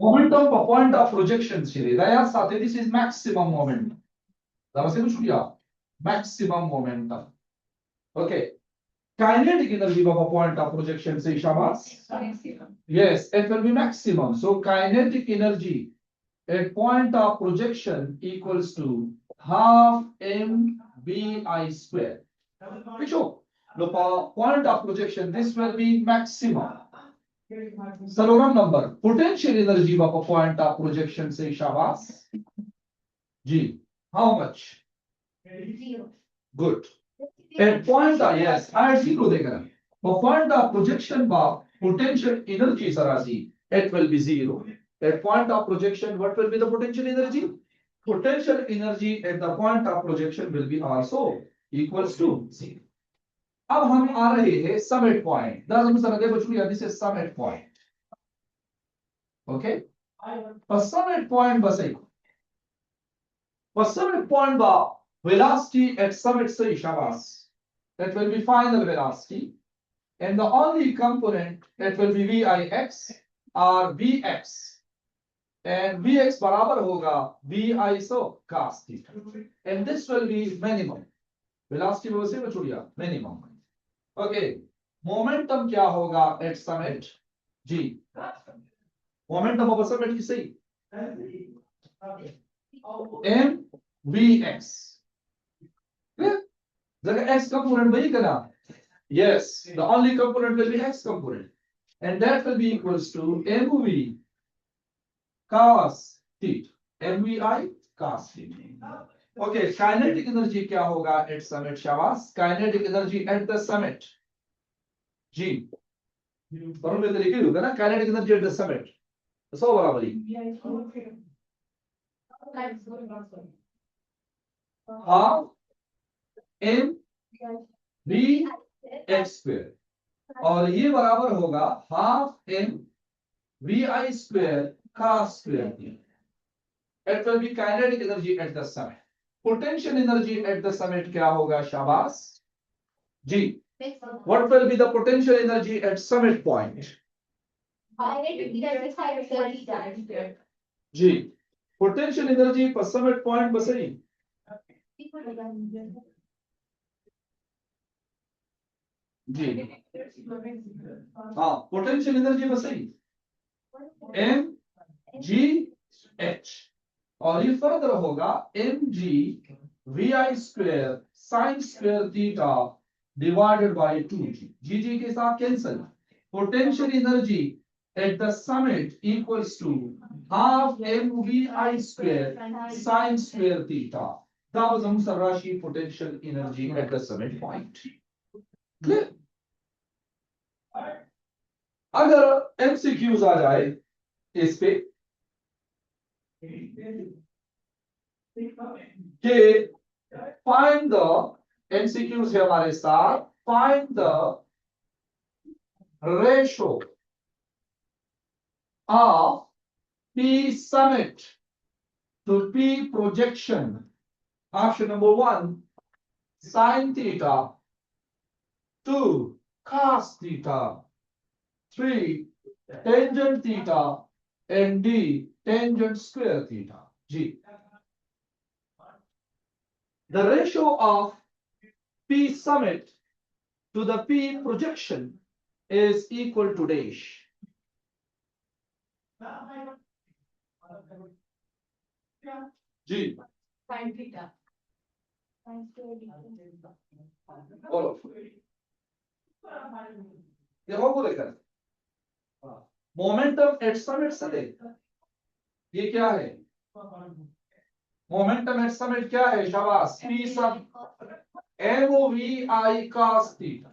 Momentum per point of projection ছিল তাই সাথে this is maximum momentum. Damas kuch kiya maximum momentum. Okay. Kinetic energy of a point of projection say Shabas. Yes, it will be maximum. So kinetic energy at point of projection equals to half mvi square. Which the point of projection this will be maximum. Saluram number. Potential energy of a point of projection say Shabas. G. How much? 0. Good. At point of yes, I zero देगा. For point of projection bar potential energy sarasi, it will be 0. At point of projection, what will be the potential energy? Potential energy at the point of projection will be also equals to 0. अब हम आ रहे हैं summit point. This is summit point. Okay. For summit point बसे. For summit point bar velocity at summit से Shabas. That will be final velocity. And the only component that will be Vix or Vx. And Vx बराबर होगा Vi so cos theta. And this will be minimum. Velocity वैसे में छुड़िया minimum. Okay. Momentum क्या होगा at summit? G. Momentum of a summit किसे? Mvx. Clear? जगह x component वही करना. Yes, the only component will be x component. And that will be equals to mv cos theta. mvi cos theta. Okay, kinetic energy क्या होगा at summit Shabas? Kinetic energy at the summit. G. पर में तरीके होगा ना kinetic energy at the summit. तो सौ बराबर ही. Half m v x square. और ये बराबर होगा half m vi square cos square theta. It will be kinetic energy at the summit. Potential energy at the summit क्या होगा शाबाश? G. What will be the potential energy at summit point? G. Potential energy for summit point बसई. जी हाँ potential energy बसई M G H और ये further होगा M G V I square sine square theta divided by 2g. G के साथ cancel. Potential energy at the summit equals to half mvi square sin square theta. That was Rashi potential energy at the summit point. Clear? अगर MCQs आ जाए इस पे कि find the MCQs है हमारे साथ find the ratio of P summit to P projection. Option number 1 sin theta, 2 cos theta, 3 tangent theta, and D tangent square theta. G. The ratio of P summit to the P projection is equal to dash. G. Sin theta. All of देखो को लेकर momentum eight summit से ये क्या है? Momentum eight summit क्या है शाबाश? P sum MOVI cos theta.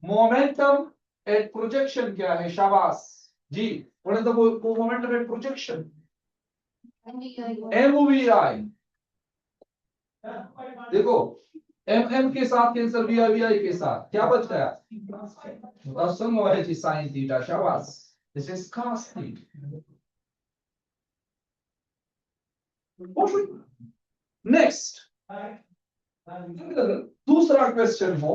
Momentum at projection क्या है शाबाश? जी what is the momentum at projection? MOVI. देखो एम के साथ कैंसिल वी के साथ क्या बच गया? साइन थीटा शाबाश. This is cos theta. Next दूसरा क्वेश्चन हो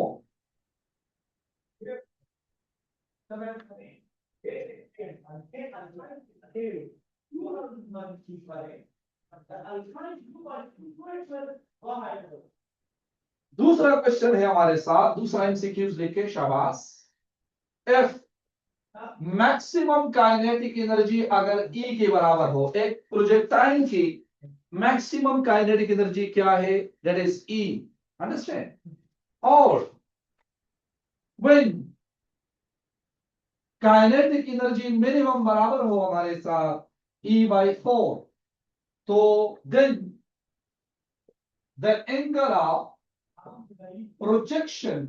दूसरा क्वेश्चन है हमारे साथ, दूसरा एमसीक्यूज लेके शाबाश। एफ मैक्सिमम काइनेटिक एनर्जी अगर E के बराबर हो, एक प्रोजेक्टाइल की मैक्सिमम काइनेटिक एनर्जी क्या है, दैट इज E, अंडरस्टैंड। और व्हेन काइनेटिक एनर्जी मिनिमम बराबर हो हमारे साथ E/4, तो then the angle of projection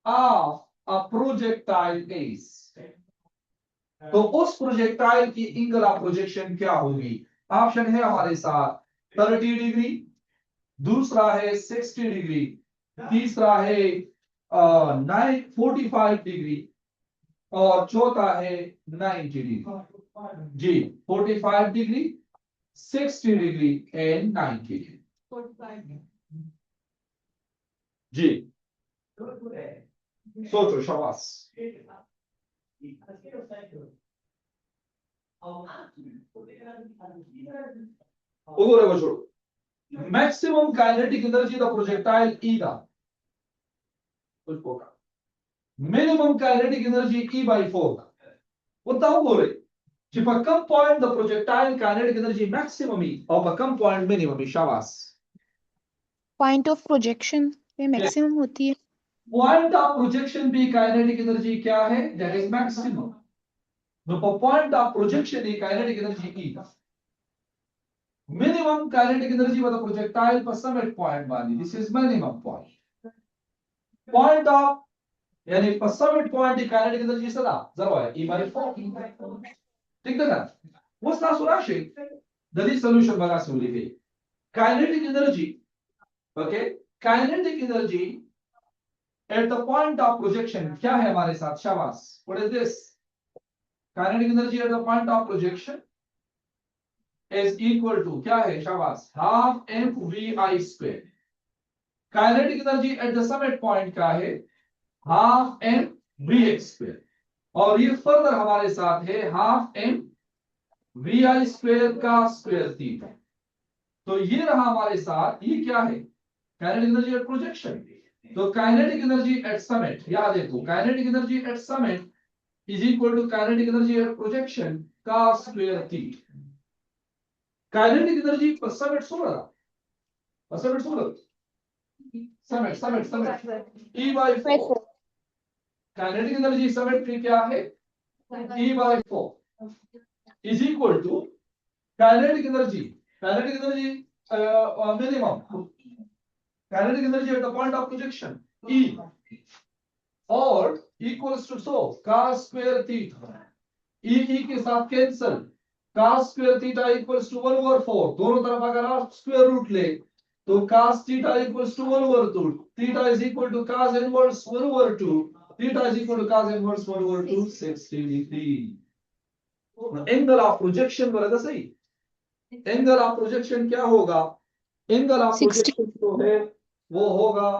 of a projectile is, तो उस प्रोजेक्टाइल की एंगल ऑफ प्रोजेक्शन क्या होगी। ऑप्शन है हमारे साथ 30 डिग्री, दूसरा है 60 डिग्री, तीसरा है 45 डिग्री और चौथा है 90 डिग्री। जी 45 डिग्री, 60 डिग्री एंड 90 डिग्री। जी सोचो शाबाश। छोड़ो, maximum kinetic energy the projectile ई दा उसको का मिनिमम काइनेटिक एनर्जी E/4 का बताओ बोले कि पर कम point the projectile kinetic energy maximum ई और पर कम पॉइंट मिनिमम ई। शाबाश। पॉइंट ऑफ प्रोजेक्शन पे मैक्सिमम होती है। पॉइंट ऑफ प्रोजेक्शन भी काइनेटिक एनर्जी क्या है, that is maximum. The point of projection ई काइनेटिक एनर्जी ई minimum kinetic energy the projectile पर समिट पॉइंट वाली, this is minimum point. Point of यानी पर समिट पॉइंट ई काइनेटिक एनर्जी सदा जरा है E/4 ठीक है ना। वस्ता सुराशे दली सॉल्यूशन बघा सोलिवे kinetic energy, okay kinetic energy at the point of projection क्या है हमारे साथ, शाबाश। What is this, kinetic energy at the point of projection is equal to क्या है, शाबाश, half mvi²। Kinetic energy at the summit point क्या है, हाफ mvx²। और ये फर्दर हमारे साथ है हाफ mvi² का स्क्वायर थीटा। तो ये रहा हमारे साथ, ये क्या है, काइनेटिक एनर्जी एट प्रोजेक्शन। तो काइनेटिक एनर्जी एट समिट, याद देखो kinetic energy at summit is equal to kinetic energy at projection का स्क्वायर थीटा। काइनेटिक एनर्जी पर summit E/4। Kinetic energy summit की क्या है, E/4 is equal to kinetic energy minimum kinetic energy at the point of projection E और equals to so cos square theta, E के साथ cancel, cos square theta equals to 1/4। दोनों तरफ अगर आप स्क्वायर रूट ले तो cos theta equals to 1/2, theta is equal to cos inverse 1/2, theta is equal to cos inverse 1/2 60 degree. Angle of projection बोला था सही, एंगल ऑफ प्रोजेक्शन क्या होगा, एंगल ऑफ प्रोजेक्शन जो है वो होगा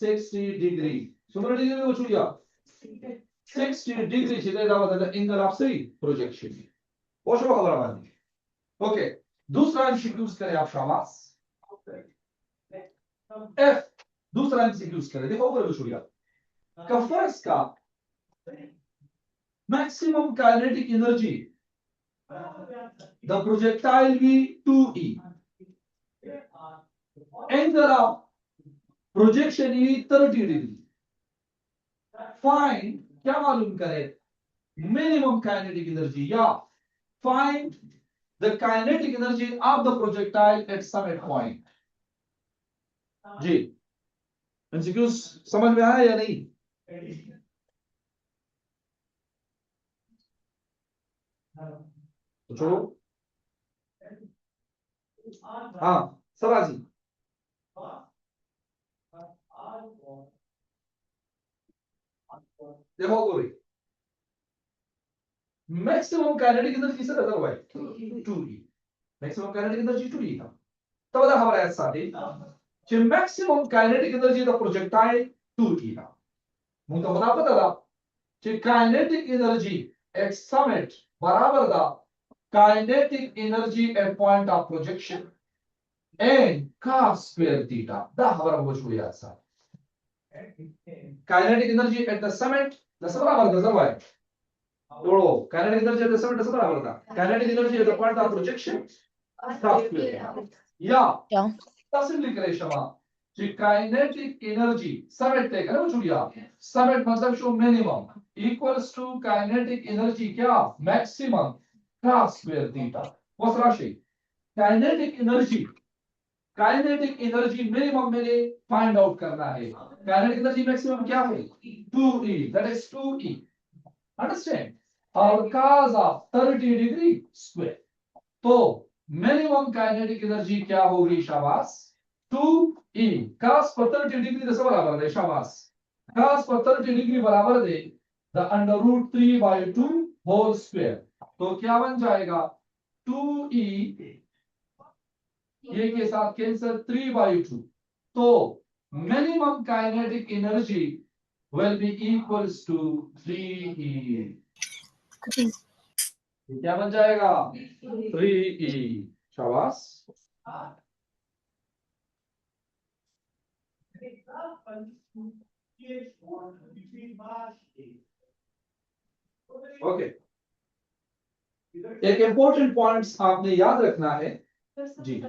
60 डिग्री। सुन डिग्री में छुड़िया 60 डिग्री सीधे दावा एंगल ऑफ सही प्रोजेक्शन। ओशो खबर वाली ओके। दूसरा एमसीक्यूज करें आप शाबाश। एफ दूसरा एमसीक्यूज करें, देखो ऊपर छुड़िया का फर्स्ट का maximum kinetic energy the projectile भी 2E, angle of projection E 30 degree. Find क्या मालूम करें, मिनिमम काइनेटिक एनर्जी या find the kinetic energy of the projectile at summit point. जी एमसीक्यू समझ में आया या नहीं, तो छोड़ो। हाँ सराजी देखो कोई मैक्सिमम काइनेटिक एनर्जी से नजर हुआ 2E, maximum kinetic energy 2E था। तब बता हमारा ऐसा है कि maximum kinetic energy the projectile 2E था। मुझे तो पता था kinetic energy at summit बराबर दा kinetic energy at point of projection and cos square theta. Da हमारा वो छुड़ी आसा. Kinetic energy at the summit दस बराबर दस बराबर. तो kinetic energy at the summit दस बराबर दा. Kinetic energy at the point of projection cos square. या Yeah. तस्वीर लिख रहे शमा. Kinetic energy summit टेक है वो छुड़िया. Summit मतलब show minimum equals to kinetic energy क्या maximum cos square theta. वो राशि kinetic energy minimum मैंने find out करना है. Kinetic energy maximum क्या है 2e, that is 2e. Understand? और cos of 30 degree square. तो minimum kinetic energy क्या होगी शाबाश 2e. cos पर 30 degree दस बराबर है शाबाश. cos पर 30 degree बराबर है the under root 3 by 2 whole square. तो क्या बन जाएगा 2e ये के साथ कैंसिल 3 by 2. तो minimum kinetic energy will be equals to 3e. क्या बन जाएगा 3e. शाबाश. ओके एक इंपॉर्टेंट पॉइंट्स आपने याद रखना है जी.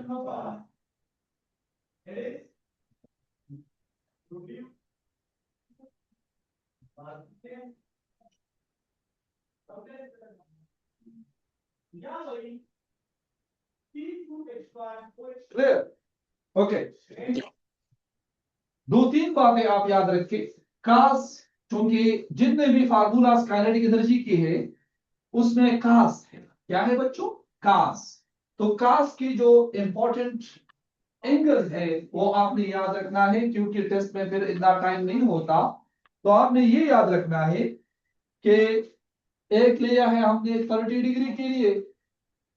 क्लियर. ओके दो तीन बातें आप याद रखें. कास क्योंकि जितने भी फार्मूलास काइनेटिक एनर्जी के हैं उसमें कास है. क्या है बच्चों कास. तो कास की जो इंपॉर्टेंट एंगल है वो आपने याद रखना है क्योंकि टेस्ट में फिर इतना टाइम नहीं होता. तो आपने ये याद रखना है कि एक लिया है हमने 30 डिग्री के लिए,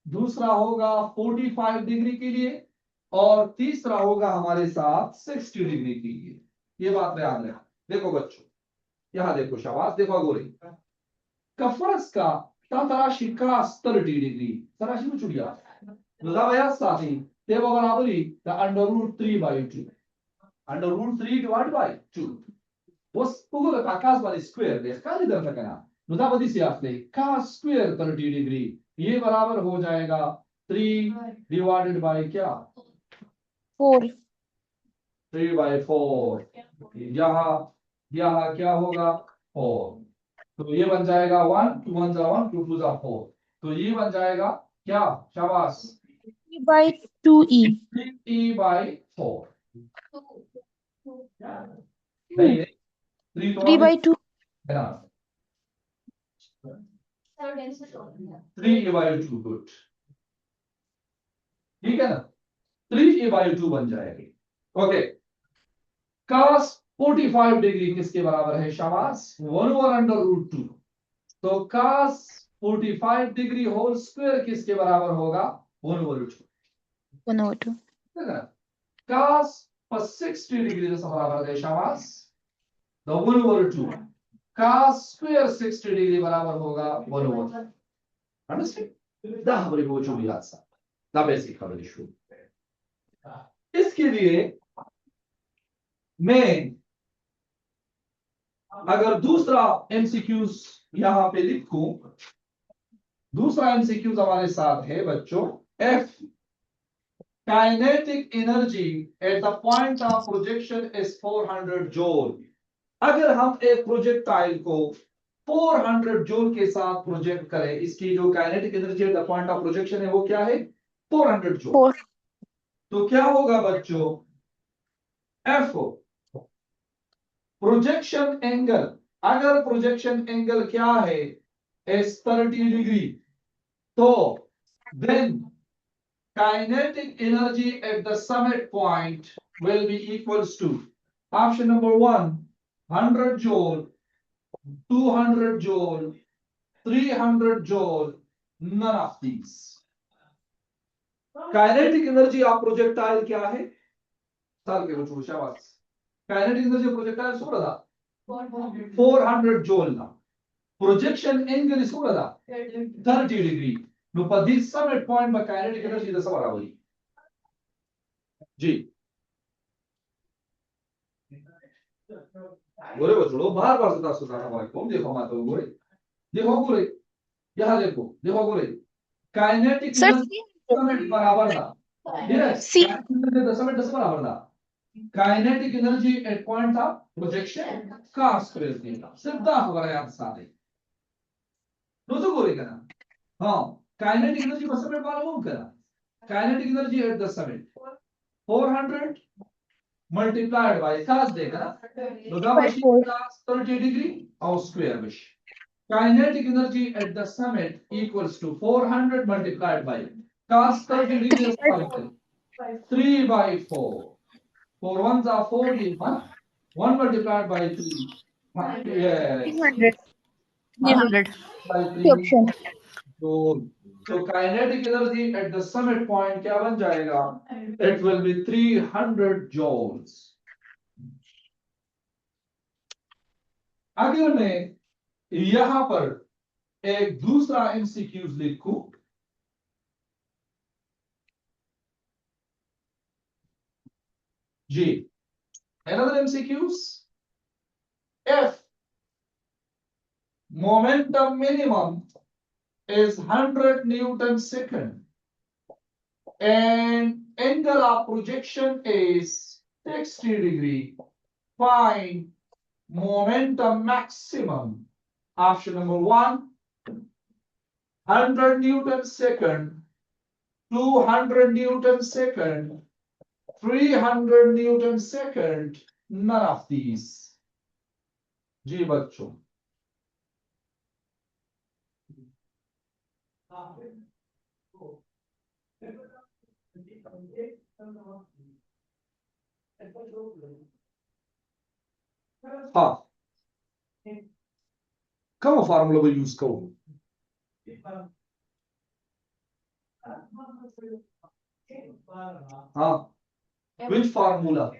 दूसरा होगा 45 डिग्री के लिए और तीसरा होगा हमारे साथ 60 डिग्री के लिए. ये बात याद रखना. देखो बच्चों यहां देखो शाबाश. देखो गोरी कफरस का तराशी का 30 डिग्री तराशी में चुड़िया लगाया साथी तेवा बराबरी the under root 3 by 2 under root 3 divided by 2. What's pugula ka cos by square दे काली दर तक ना नुदा बदी से आपने cos square 30 डिग्री ये बराबर हो जाएगा 3 divided by क्या 4. 3 by 4. यहाँ क्या होगा 4. तो ये बन जाएगा 1 2 1 1 2 2 4. तो ये बन जाएगा क्या शाबाश 3 by 2e. 3e by 4. नहीं 3 तो 3 by 2. है ना 3e by 2 गुड. ठीक है ना 3e by 2 बन जाएगी. ओके cos 45 डिग्री किसके बराबर है शाबाश 1 over under root 2. तो cos 45 डिग्री होल स्क्वायर किसके बराबर होगा 1 over 2. 1 over 2. है ना cos पर 60 डिग्री जैसा बराबर है शाबाश the 1 over 2. cos square 60 degree बराबर होगा 1 over. अंडरस्टैंड दा हमारी वो जो भी आंसर दा बेसिक खबर इशू. इसके लिए मैं अगर दूसरा एमसीक्यूज यहां पे लिखूं. दूसरा एमसीक्यूज हमारे साथ है बच्चों F kinetic energy at the point of projection is 400 joule. अगर हम एक प्रोजेक्टाइल को 400 जूल के साथ प्रोजेक्ट करें इसकी जो kinetic energy at the point of projection है वो क्या है 400 जूल. 4. तो क्या होगा बच्चों एफ प्रोजेक्शन एंगल. अगर प्रोजेक्शन एंगल क्या है इस 30 डिग्री तो then kinetic energy at the summit point will be equals to option number 1 100 joule 200 joule 300 joule. none of these. kinetic energy of projectile क्या है साल के बच्चों शाबाश. kinetic energy of projectile सो रहा 400 joule ना projection angle is what da 30 degree. No, but this summit point by kinetic energy the barabar जी गोरे बच्चों बार बार सुधारना हमारे कौन देखो मत गोरे देखो गोरे यहाँ देखो गोरे काइनेटिक Sir, एनर्जी समेट बराबर था यस C. काइनेटिक समेट दस बराबर था काइनेटिक एनर्जी एट पॉइंट था प्रोजेक्शन का स्क्वायर थीटा सीधा हमारे याद सारे दोस्तों गोरे का ना हाँ काइनेटिक एनर्जी बस समेट मालूम करा काइनेटिक एनर्जी एट द समेट 400 multiplied by cos देगा तो the by machine 4. cos 30 degree और square mesh kinetic energy at the summit equals to 400 multiplied by cos 30 degree 3 by 4 4 ones are 4 1 multiplied by 3 yes 300. 100 300. by The 3 option. so kinetic energy at the summit point क्या बन जाएगा it will be 300 joules अगर मैं यहां पर एक दूसरा MCQs लिखूं जी another MCQs if momentum minimum is 100 Newton second and angle of projection is 60 degree find momentum maximum option number 1 100 Newton second 200 Newton second 300 Newton second none of these जी बच्चों हाँ कम formula वो यूज करो हाँ which formula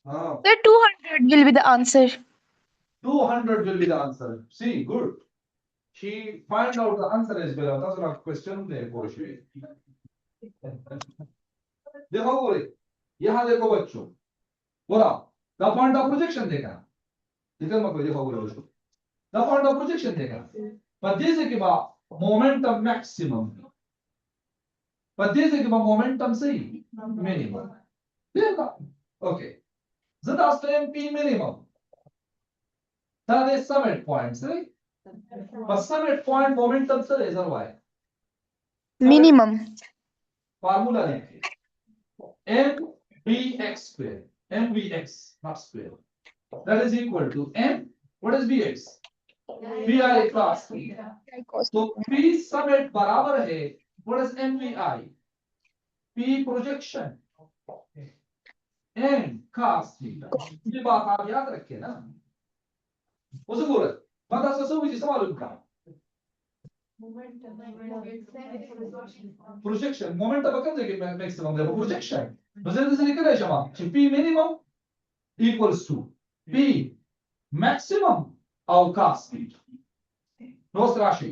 हाँ Sir, 200 will be the answer. 200 will be the answer see good she find out the answer as well that's a question there for you देखो बोले यहाँ देखो बच्चों बोला the point of projection देखा इधर मत देखो बोले बच्चों the point of projection देखा पर जैसे कि बा momentum maximum पर जैसे कि बा momentum सही minimum देखा okay zadast MP minimum that is summit point right but summit point momentum से reserve है Minimum. formula लिखिए MVX square MVX not square that is equal to M what is VX VI cross theta तो P summit बराबर है what is MVI P projection and cos theta ये बात आप याद रखिए ना उसे बोले बता सो भी जिसका मालूम का projection moment अब कब देखे maximum देखो projection बस ऐसे लिख रहे हैं शमा P minimum equals to P maximum और cos theta नोट राशि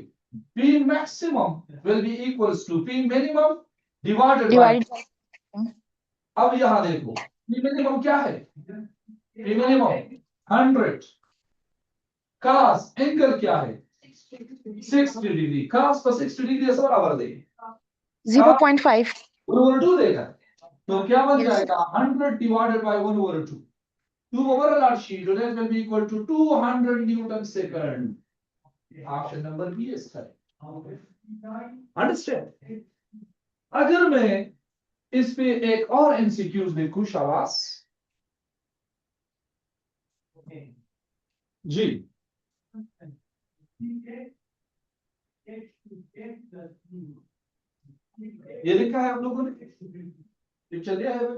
P maximum will be equals to P minimum divided by Divided by. अब यहां देखो P minimum क्या है P minimum 100 cos एंगल क्या है 60 डिग्री cos पर 60 डिग्री ऐसा बराबर दे 0.5. 1/2 देगा तो क्या बन Yes. जाएगा 100 divided by 1/2 2 over राशि so that will be equal to 200 Newton second option number B is correct understand अगर मैं इस पे एक और एमसीक्यूज देखूं शाबाश जी ये लिखा है आप लोगों ने पिक्चर दिया है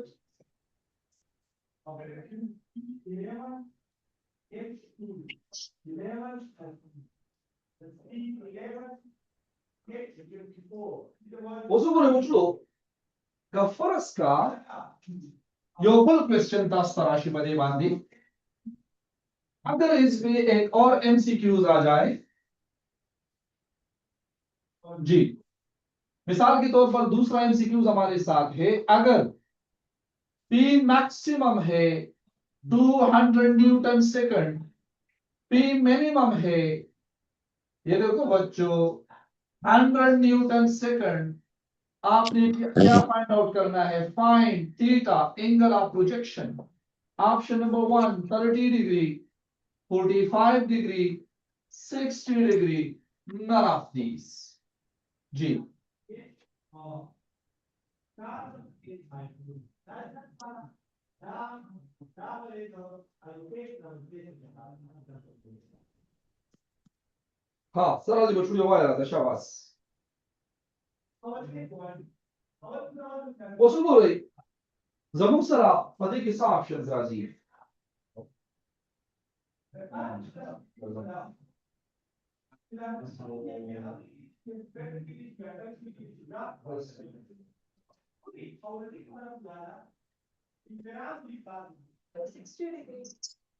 Osubure mucho Gafaska Yobal question Tastarashi Bade Bandi. अगर इसमें एक और एमसीक्यूज आ जाए जी, मिसाल के तौर पर दूसरा एमसीक्यूज हमारे साथ है, अगर पी मैक्सिमम है 200 न्यूटन सेकंड, पी मिनिमम है, ये देखो बच्चों, 100 न्यूटन सेकंड, आपने क्या फाइंड आउट करना है? Find theta angle of projection. Option number 1 30 degree, 45 degree, 60 degree, none of these जी। हाँ सर, जी बच्चों हुआ यार शाबाश। Osubure Zamuk sara pati kisa options razi है।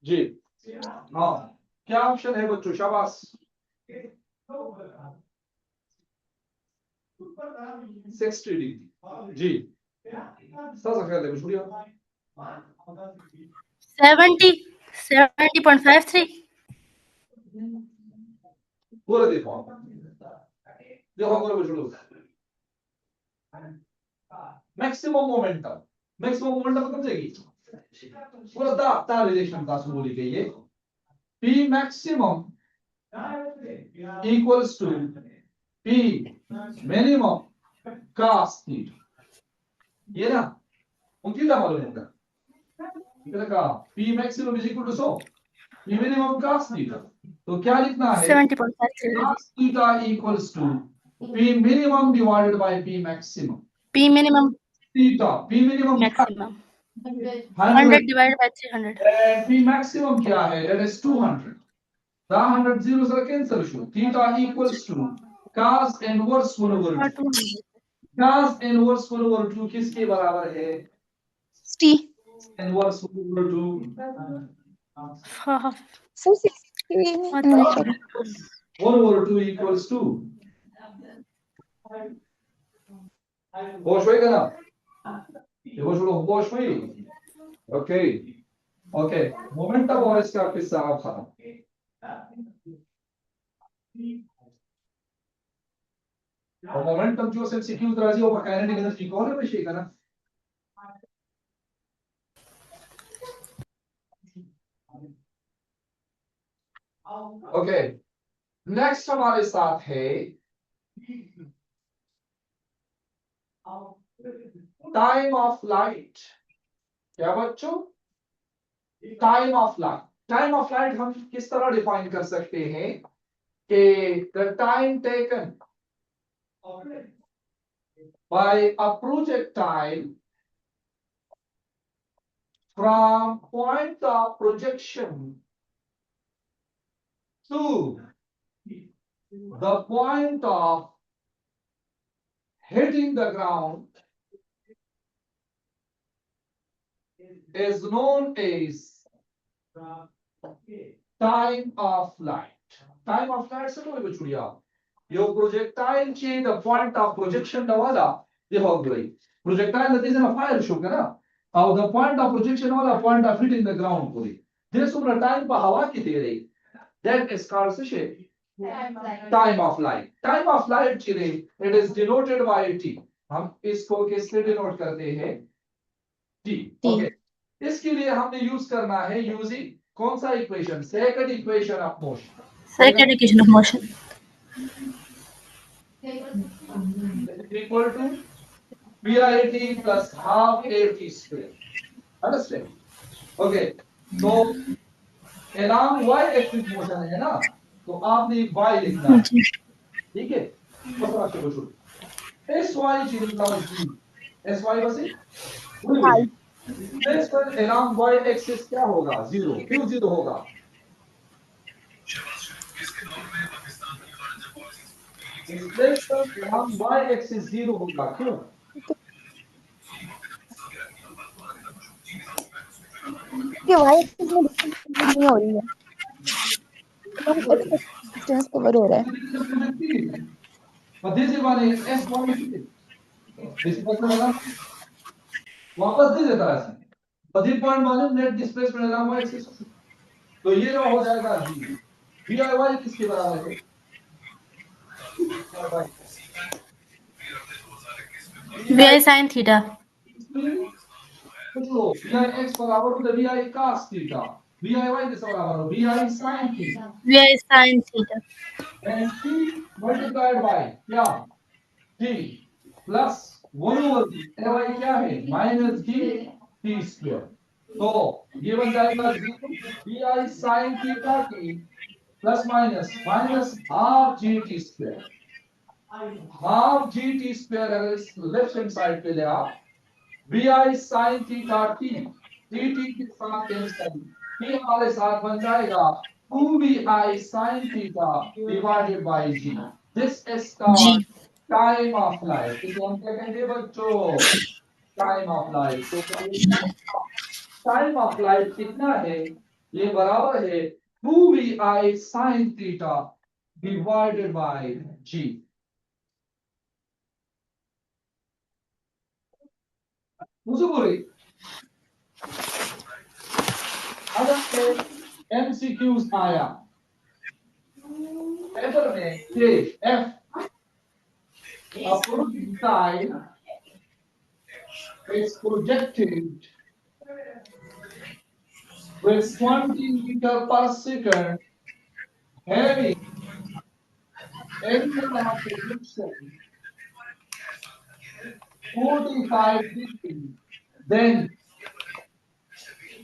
जी हाँ, क्या ऑप्शन है बच्चों? शाबाश। 60 डिग्री जी। सर सकते हैं बच्चों 70.53 पूरा देखो बच्चों, मैक्सिमम मोमेंटम कब जाएगी? पूरा ता रिलेशन का बोली गई है, P maximum equals to P minimum cos theta, ये ना उनकी क्या मालूम होगा? इधर का P maximum is equal to so P minimum cos theta, तो क्या लिखना है? 70.53 cos theta equals to P minimum divided by P maximum, P minimum theta P minimum maximum 100 100 divided by 300 and P maximum क्या है? That is 200. The 100 zeros are cancelled. Theta equals to cos inverse 1 over 2. 200 Cos inverse 1 over 2 किसके बराबर है? T. Inverse 1 over 2 So 60. No, sorry. 1 over 2 equals to होश होएगा ना? ये होश लो, होश हुई। ओके ओके, मोमेंटम और इसका किस्सा आप खत्म। और मोमेंटम जो से एमसीक्यू राजी हो काइनेटिक एनर्जी कौन है विषय का ना? ओके, नेक्स्ट हमारे साथ है टाइम ऑफ लाइट। क्या बच्चों? Time of light. Time of light हम किस तरह डिफाइन कर सकते हैं कि the time taken by a projectile from point of projection to the point of hitting the ground is known as time of light. Time of light से कोई बचुड़िया यो projectile चे the point of projection वाला देखो गई projectile नतीजे ना fire show करा और the point of projection वाला point of hitting the ground पूरी जे सुमरा time पर हवा की दे रही that is called से time of light. Time of light चिरे it is denoted by t. हम इसको किससे डिनोट करते हैं? t. ओके, इसके लिए हमने यूज करना है यूजिंग कौन सा equation? Second equation of motion. second equation of motion equal to PIT plus half AT square. Understand? Okay, तो along y axis मोशन है ना, तो आपने y लिखना है, ठीक है? पता चलो शुरू SY चीज का SY बस Hi. प्लेस पर along y axis क्या होगा? 0। क्यों 0 होगा? डिस्प्लेसमेंट along y एक्सिस 0 होगा क्यों? ये y एक्सिस में डिस्टेंस नहीं हो रही है, मतलब x एक्सिस डिस्टेंस कवर हो रहा है। But this is one is s one is this वापस दे देता है ऐसे। बदल पॉइंट मालूम net displacement along y axis, तो ये जो हो जाएगा g v i y किसके बराबर है? VI sin theta. तो vi x बराबर हो तो vi cos theta, vi y किसके बराबर हो? vi sin theta, VI sin theta. and t multiplied by क्या? t प्लस 1 ओवर y क्या है? Minus g t square. तो ये बन जाएगा 0 vi sin theta t plus minus minus half g t square, half g t square अगर इस left hand side पे ले आप v i sine theta t, t t के साथ कैंसिल, टी हमारे साथ बन जाएगा 2bi sin theta divided by g. This is G. Called time of flight. इसे हम क्या कहेंगे बच्चों? Time of flight. तो टाइम ऑफ लाइट कितना है? ये बराबर है 2vi sin theta divided by g. मुझे बोले अगर एमसीक्यूज आया पेपर में कि if a projectile is projected with 20 meter per second having angle of projection 45 degrees, then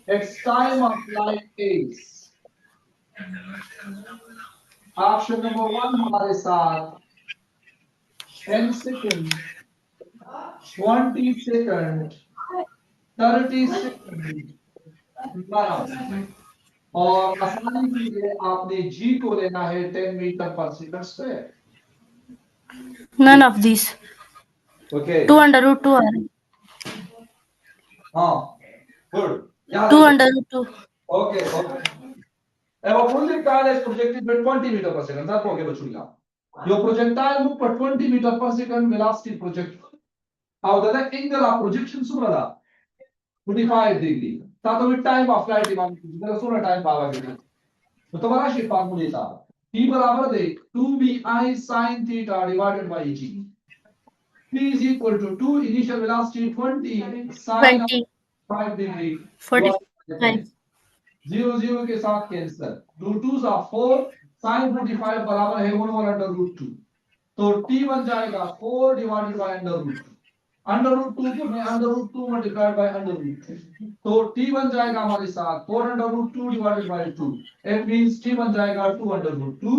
its time of flight is option number 1 हमारे साथ 10 सेकंड, 20 सेकंड, 30 सेकंड, और आसानी के लिए आपने जी को लेना है 10 मीटर पर second square. None of these. Okay 2 under root 2 are. हाँ good 2 under root 2. Okay okay अब projectile is projected with 20 meter per second that's okay बचूंगा your projectile move for 20 meter per second velocity project how the angle of projection सुब्रदा 45 degree तातो with time of flight इमान जरा सोना time पावा गया तो तुम्हारा shift formula था t बराबर दे 2vi sin theta divided by g, t is equal to 2 initial velocity 20 sin of 20. 5 degree 45. 0 0 के साथ कैंसिल, रूट 2 सा 4 sin 45 बराबर है 1 ओवर अंडर रूट 2, तो t बन जाएगा 4 divided by under root 2, under root 2 को मैं under root 2 multiplied by under root 2, तो t बन जाएगा हमारे साथ 4 under root 2 divided by 2, it means t बन जाएगा 2 under root 2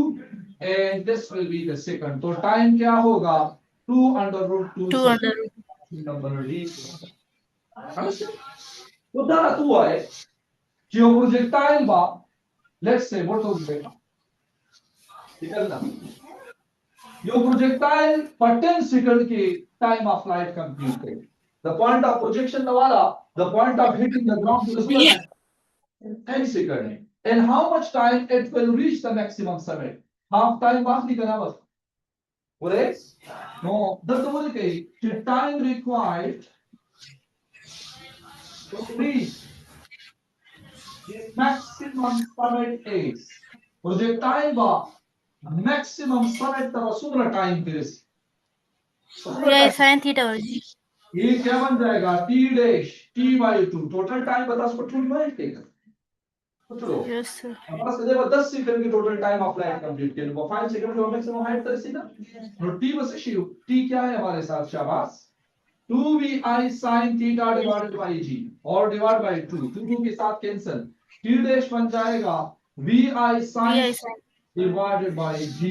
and this will be the second. तो टाइम क्या होगा? 2 under root 2 2 under root. Number D. तो दादा तू है जो प्रोजेक्टाइल बा let's say what was it निकलना your projectile for 10 second की time of flight completed, the point of projection वाला the point of hitting the ground is 10 second and how much time it will reach the maximum summit, half time बाकी करना बस बोले no दस बोले कहीं the time required to reach the maximum summit is projectile बा maximum summit तक सुबह time पे VI sin theta और G. ये क्या बन जाएगा t dash t by 2 total time बता उसको 2 डिवाइड करेगा तो चलो Yes, sir. बस देखो 10 सेकंड की total time of flight complete किया वो 5 सेकंड में मैक्सिमम हाइट तर सी ना और t बस शिव t क्या है हमारे साथ शाबाश 2vi sin theta divided bye g और डिवाइड बाय 2 2 के साथ कैंसिल t डैश बन जाएगा vi sin VI sin. Divided by g।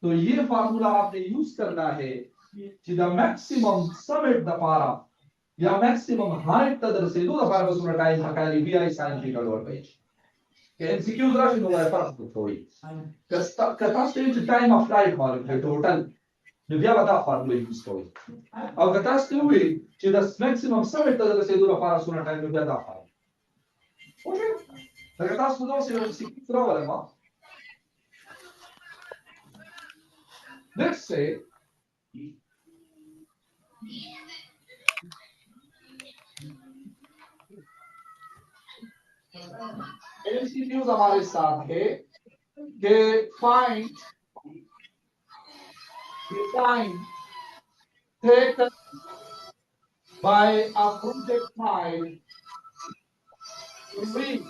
तो ये फार्मूला आपने यूज करना है कि द मैक्सिमम समिट द पारा या मैक्सिमम हाइट तदर से दो दफा बस टाइम हकाली vi sin theta dot by g। MCQ जरा शुरू है फर्क थोड़ी catastrophic time of flight मालूम है total devia bata formula use koi aw catastrophic che the maximum summit da se dura para suna time devia da fa okay da catastrophic se MCQ trova le ma let's say MCQs हमारे साथ है कि find the time taken by a projectile to reach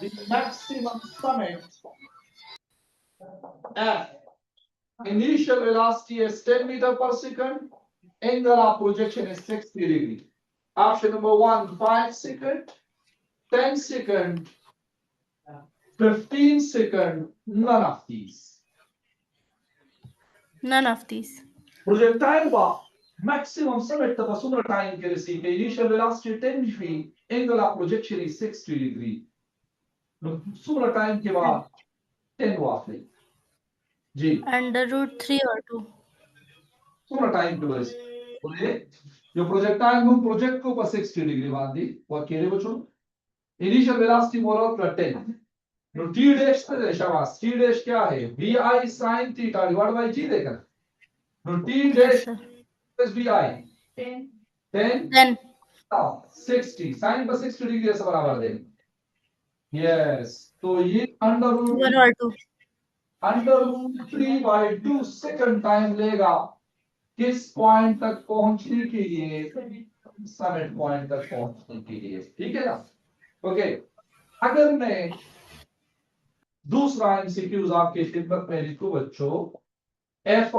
the maximum summit at initial velocity is 10 meter per second, angle of projection is 60 degree. Option number 1, 5 second, 10 second, 15 second, none of these. None of these. Projectile का maximum summit तक सुनर time के receive initial velocity 10 feet, angle of projection is 60 degree. सुनर time के बाद 10 वाट ले जी Under root 3 or 2. सुनर time के बाद बोले जो projectile में project को पर 60 degree बात दी वो अकेले बचो initial velocity बोलो तो 10 तो t dash पे शाबाश t dash क्या है vi sin theta divided by g देखना तो t Yes, dash sir. plus vi 10 Then 60 sin पर 60 डिग्री से बराबर दे यस तो ये under 1 root or 2. 3/2 second time लेगा किस पॉइंट तक पहुंचने के लिए समिट पॉइंट तक पहुंचने के लिए ठीक है ना ओके अगर मैं दूसरा एमसीक्यूज आपके खिदमत में लिखूं बच्चों F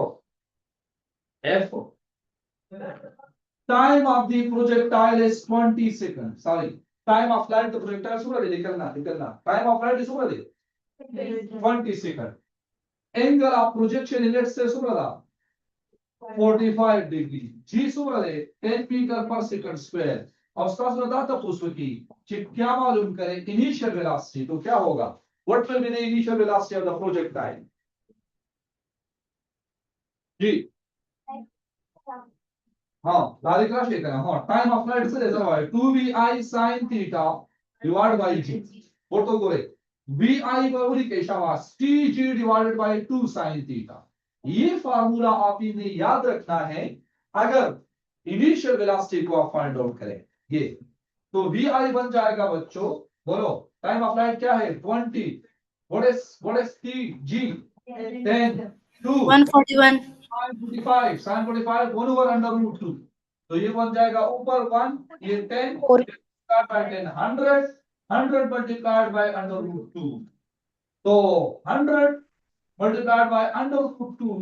time of the projectile is 20 seconds sorry time of flight the projectile सुबह दे निकलना time of flight सुबह दे 20 seconds angle of projection in let's say सुबह दा 45 degree g सुबह दे 10 meter per second square और उसका सुबह तो पूछो कि क्या मालूम करें initial velocity तो क्या होगा what will be the initial velocity of the projectile जी हाँ राधिका शेखर हाँ टाइम ऑफ फ्लाइट से जैसा है 2vi sin theta divide by g वो तो गोरे vi बराबर के शाबाश tg divided by 2 sin theta ये फार्मूला आप इन्हें याद रखना है अगर इनिशियल वेलोसिटी को आप फाइंड आउट करें ये तो vi बन जाएगा बच्चों बोलो टाइम ऑफ फ्लाइट क्या है 20 what is tg 10 2 141. sin 45 1 over under root 2 तो ये बन जाएगा ऊपर 1 ये 10 और multiplied by 10 100 multiplied by under root 2 तो 100 multiplied by under root 2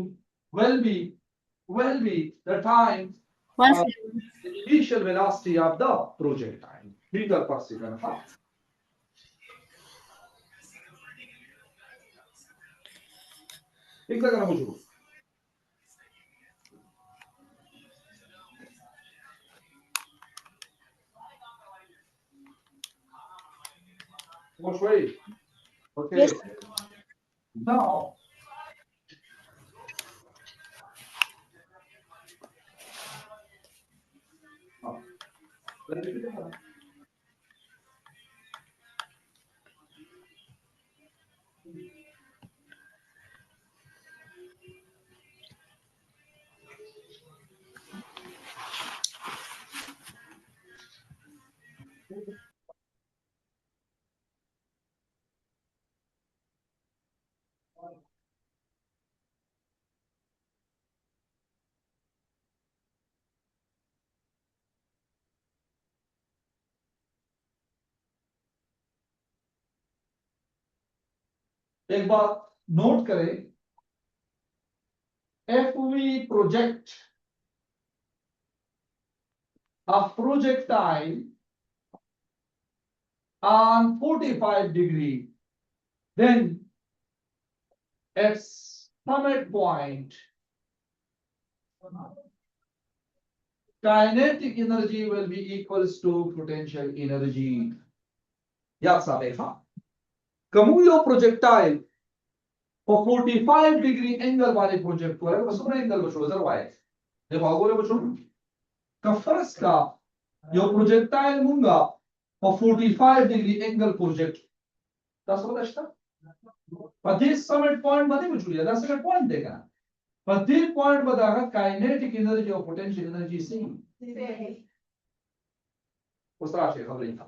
will be the time 141. the initial velocity of the projectile meter per second हाँ ठीक लगा ना मुझको Which way? Okay. Yes. Now, एक बात नोट करें if we project a projectile on 45 degree then its summit point kinetic energy will be equals to potential energy याद साहब हाँ कमूलो प्रोजेक्टाइल for 45 degree angle वाले प्रोजेक्ट को है बस उन्हें एंगल बचो otherwise देखो आगोरे बचो का फर्स्ट का यो प्रोजेक्टाइल मुंगा for 45 degree angle project that's what I start but this summit point बदे बचो लिया that's the point देखा but this point बतागा kinetic energy और potential energy same उस तरह से खबर था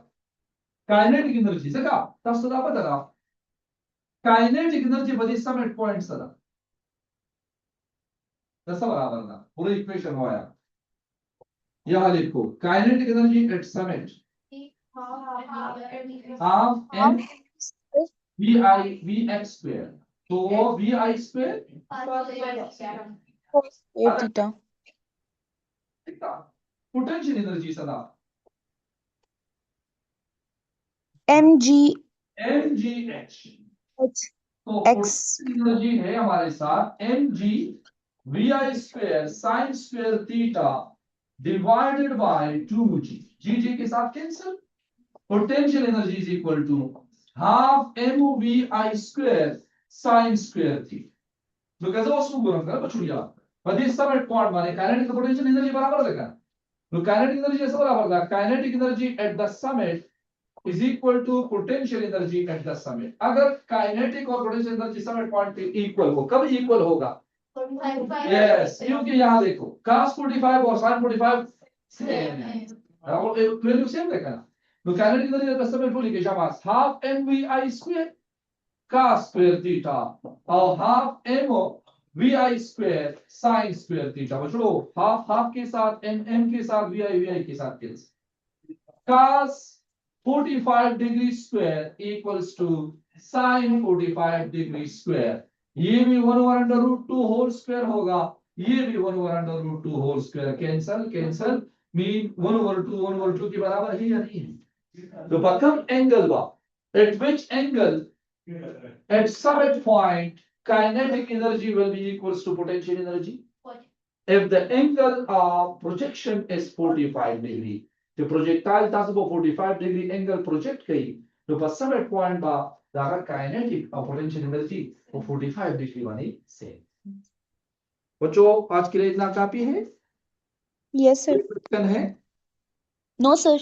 kinetic energy से का that's what I बतागा kinetic energy बदे summit point सदा तसा बराबर ना पूरा इक्वेशन हुआ है यहां लिखो kinetic energy at summit half M V I V X square तो वो V I square theta potential energy सदा एम जी एच तो एक्स एनर्जी है हमारे साथ M G V I square sine square theta divided by 2g G के साथ cancel potential energy is equal to half mvi square sin square theta तो कैसे उसको गुणा कर बचुड़िया पर इस समय पॉइंट माने काइनेटिक पोटेंशियल एनर्जी बराबर लगा तो काइनेटिक एनर्जी ऐसे बराबर लगा kinetic energy at the summit is equal to potential energy at the summit अगर काइनेटिक और पोटेंशियल एनर्जी समिट पॉइंट पे इक्वल हो कब इक्वल होगा यस क्योंकि यहां देखो cos 45 और sin 45 सेम है और वैल्यू सेम देखा तो काइनेटिक एनर्जी का समिट को लिखे शाबाश half mvi square cos square theta और half mvi square sin square theta बच्चों हाफ हाफ के साथ m के साथ vi के साथ cancel cos 45 degree square equals to sin 45 degree square ये भी 1/√2 होल स्क्वायर होगा ये भी 1/√2 whole square cancel cancel mean 1/2 के बराबर है या नहीं तो बकम एंगल बा at which angle at summit point kinetic energy will be equals to potential energy if the angle of projection is 45 degree the projectile does go 45 degree angle project कही तो बस summit point बा दागा kinetic और potential energy वो 45 degree वाली से बच्चों आज के लिए इतना काफी है यस सर क्वेश्चन है नो सर